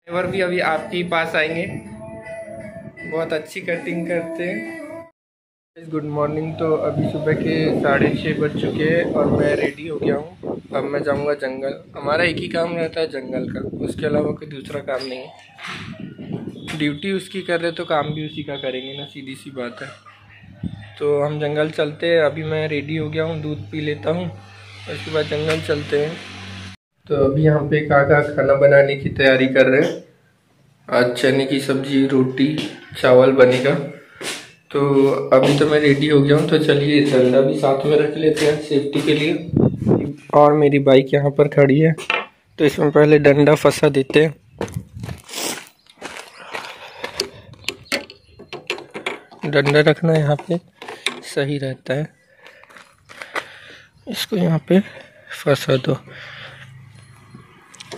Driver भी अभी आपके ही पास आएंगे, बहुत अच्छी कटिंग करते हैं। Good morning. तो अभी सुबह के 6:30 बज चुके हैं और मैं रेडी हो गया हूँ। अब मैं जाऊँगा जंगल। हमारा एक ही काम रहता है जंगल का, उसके अलावा कोई दूसरा काम नहीं है। ड्यूटी उसकी कर रहे तो काम भी उसी का करेंगे ना, सीधी सी बात है। तो हम जंगल चलते हैं। अभी मैं रेडी हो गया हूँ, दूध पी लेता हूँ, उसके बाद जंगल चलते हैं। तो अभी यहाँ पे काका खाना बनाने की तैयारी कर रहे हैं। आज चने की सब्जी, रोटी, चावल बनेगा। तो अभी तो मैं रेडी हो गया हूँ, तो चलिए डंडा भी साथ में रख लेते हैं सेफ्टी के लिए। और मेरी बाइक यहाँ पर खड़ी है, तो इसमें पहले डंडा फंसा देते हैं। डंडा रखना यहाँ पे सही रहता है। इसको यहाँ पे फंसा दो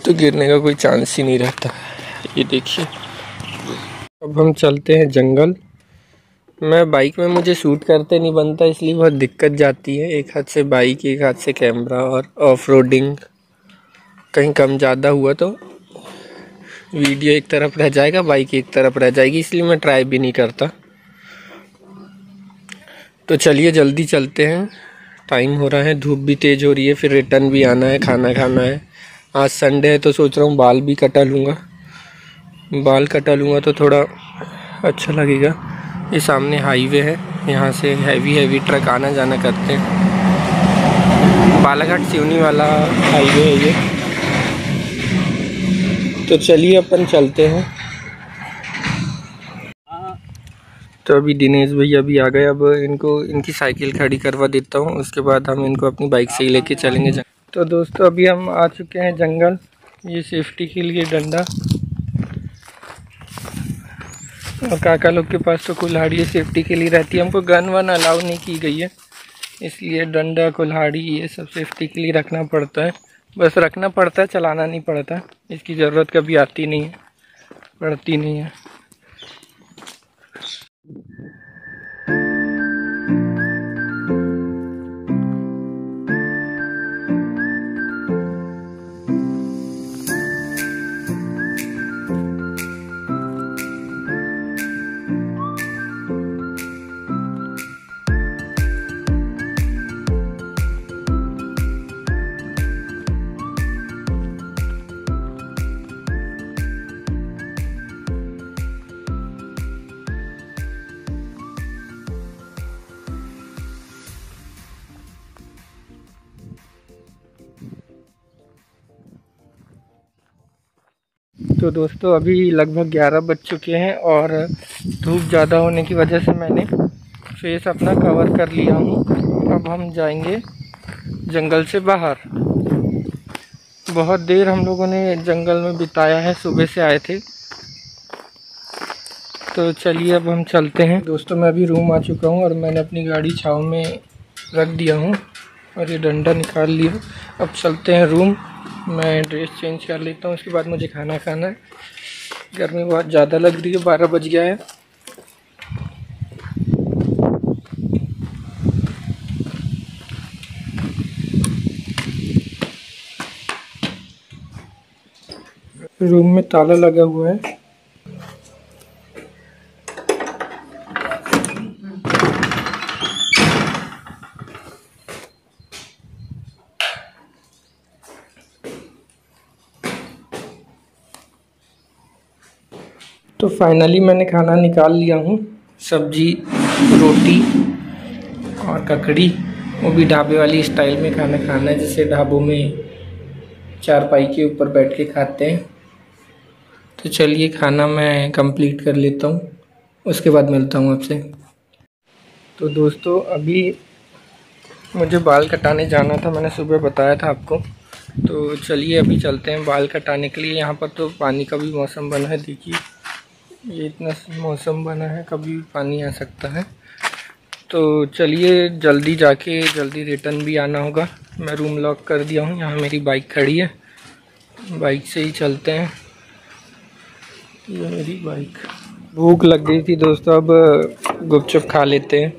तो गिरने का कोई चांस ही नहीं रहता। ये देखिए, अब हम चलते हैं जंगल। मैं बाइक में मुझे शूट करते नहीं बनता, इसलिए बहुत दिक्कत जाती है। एक हाथ से बाइक, एक हाथ से कैमरा, और ऑफ रोडिंग कहीं कम ज़्यादा हुआ तो वीडियो एक तरफ रह जाएगा, बाइक एक तरफ रह जाएगी, इसलिए मैं ट्राई भी नहीं करता। तो चलिए जल्दी चलते हैं, टाइम हो रहा है, धूप भी तेज़ हो रही है, फिर रिटर्न भी आना है, खाना खाना है। आज संडे है तो सोच रहा हूँ बाल भी कटा लूँगा। बाल कटा लूँगा तो थोड़ा अच्छा लगेगा। ये सामने हाईवे है, यहाँ से हैवी ट्रक आना जाना करते हैं। बालाघाट सिवनी वाला हाईवे है ये। तो चलिए अपन चलते हैं। तो अभी दिनेश भैया भी आ गए। अब इनको इनकी साइकिल खड़ी करवा देता हूँ, उसके बाद हम इनको अपनी बाइक से ही लेके चलेंगे। तो दोस्तों अभी हम आ चुके हैं जंगल। ये सेफ्टी के लिए डंडा, और काका लोग के पास तो कुल्हाड़ी सेफ्टी के लिए रहती है। हमको गन वन अलाउ नहीं की गई है, इसलिए डंडा, कुल्हाड़ी ये सब सेफ्टी के लिए रखना पड़ता है। बस रखना पड़ता है, चलाना नहीं पड़ता। इसकी ज़रूरत कभी आती नहीं है, पड़ती नहीं है। तो दोस्तों अभी लगभग 11 बज चुके हैं और धूप ज़्यादा होने की वजह से मैंने फेस अपना कवर कर लिया हूँ। अब हम जाएंगे जंगल से बाहर। बहुत देर हम लोगों ने जंगल में बिताया है, सुबह से आए थे। तो चलिए अब हम चलते हैं। दोस्तों मैं अभी रूम आ चुका हूँ और मैंने अपनी गाड़ी छाँव में रख दिया हूँ और ये डंडा निकाल लिया। अब चलते हैं रूम। मैं ड्रेस चेंज कर लेता हूँ, उसके बाद मुझे खाना खाना है। गर्मी बहुत ज़्यादा लग रही है, 12 बज गया है। रूम में ताला लगा हुआ है। तो फाइनली मैंने खाना निकाल लिया हूँ। सब्जी, रोटी और ककड़ी, वो भी ढाबे वाली स्टाइल में खाना खाना है, जैसे ढाबों में चारपाई के ऊपर बैठ के खाते हैं। तो चलिए खाना मैं कंप्लीट कर लेता हूँ, उसके बाद मिलता हूँ आपसे। तो दोस्तों अभी मुझे बाल कटाने जाना था, मैंने सुबह बताया था आपको। तो चलिए अभी चलते हैं बाल कटाने के लिए। यहाँ पर तो पानी का भी मौसम बना है, देखिए ये इतना मौसम बना है, कभी भी पानी आ सकता है। तो चलिए जल्दी जाके जल्दी रिटर्न भी आना होगा। मैं रूम लॉक कर दिया हूँ, यहाँ मेरी बाइक खड़ी है, बाइक से ही चलते हैं। ये मेरी बाइक। भूख लग गई थी दोस्तों, अब गुपचुप खा लेते हैं।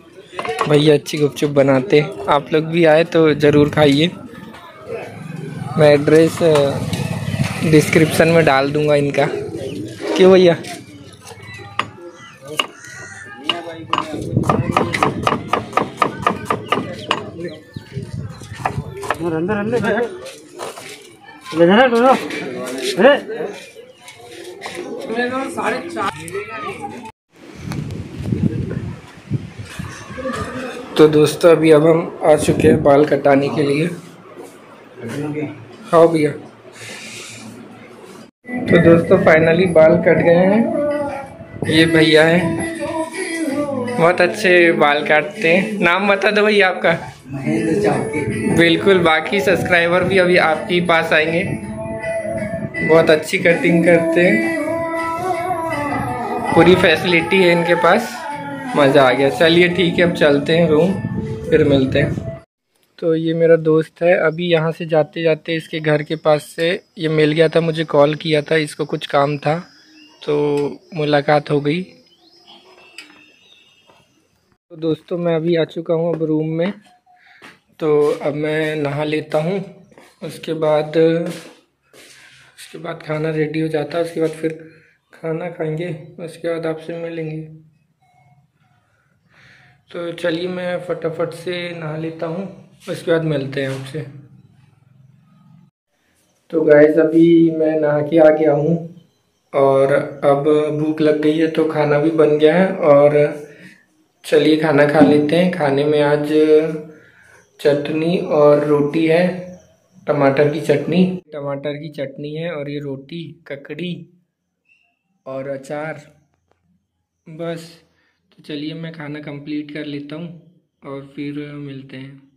भैया अच्छी गुपचुप बनाते हैं, आप लोग भी आए तो ज़रूर खाइए। मैं एड्रेस डिस्क्रिप्शन में डाल दूँगा इनका। क्यों भैया? तो दोस्तों अभी अब हम आ चुके हैं बाल कटाने के लिए। हाँ भैया। तो दोस्तों फाइनली बाल कट गए हैं। ये भैया हैं, बहुत अच्छे बाल काटते हैं। नाम बता दो भैया आपका। महेंद्र चावके। बिल्कुल, बाकी सब्सक्राइबर भी अभी आपके पास आएंगे। बहुत अच्छी कटिंग करते हैं, पूरी फैसिलिटी है इनके पास। मज़ा आ गया। चलिए ठीक है, अब चलते हैं रूम, फिर मिलते हैं। तो ये मेरा दोस्त है। अभी यहाँ से जाते जाते इसके घर के पास से ये मिल गया था, मुझे कॉल किया था, इसको कुछ काम था तो मुलाकात हो गई। तो दोस्तों मैं अभी आ चुका हूँ अब रूम में। तो अब मैं नहा लेता हूँ, उसके बाद खाना रेडी हो जाता है। उसके बाद फिर खाना खाएंगे, उसके बाद आपसे मिलेंगे। तो चलिए मैं फटाफट से नहा लेता हूँ, उसके बाद मिलते हैं आपसे। तो गाइस अभी मैं नहा के आ गया हूँ और अब भूख लग गई है तो खाना भी बन गया है। और चलिए खाना खा लेते हैं। खाने में आज चटनी और रोटी है, टमाटर की चटनी है और ये रोटी, ककड़ी और अचार, बस। तो चलिए मैं खाना कंप्लीट कर लेता हूँ और फिर मिलते हैं।